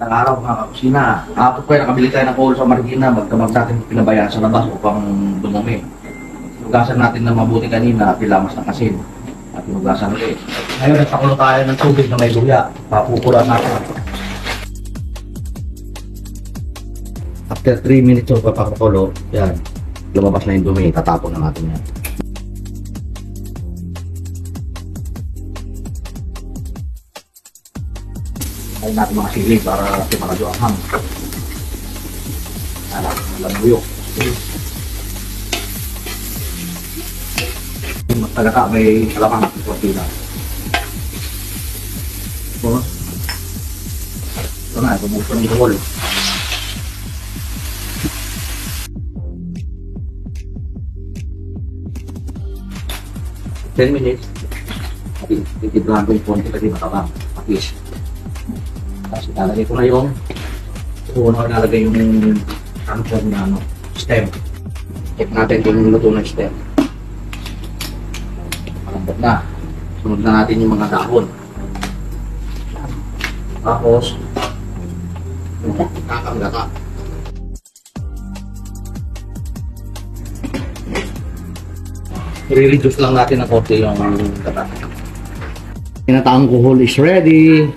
Magandang araw mga kakusina. Kapag kayo nakabili tayo ng coal sa Marikina, magdamag natin pinabayaan sa labas upang dumumi. Hinugasan natin ng mabuti kanina, pilamas ng asin. At hinugasan ulit. Ngayon, nagpakulo tayo ng tubig na may luya. Papukulan natin. After 3 minutes of papakulo, yan, lumabas na yung dumi. Tatapon na natin yan. Ayun natin mga sili para tumakadyo ang hang. Alam, lamuyok. Magtagata may alamang at kortina. Ito na, bumuso ng buhol. Ten minutes. Titibrahan ko yung konti kasi matabang. Patis. Tapos ilalagay ko na yung una ko ilalagay yung cancer na stem. Check natin kung luto na stem. Malambot na. Sunod na natin yung mga dahon. Tapos kakamgata. I-reduce lang natin ng konti yung gata. Tinataang kuhol is ready.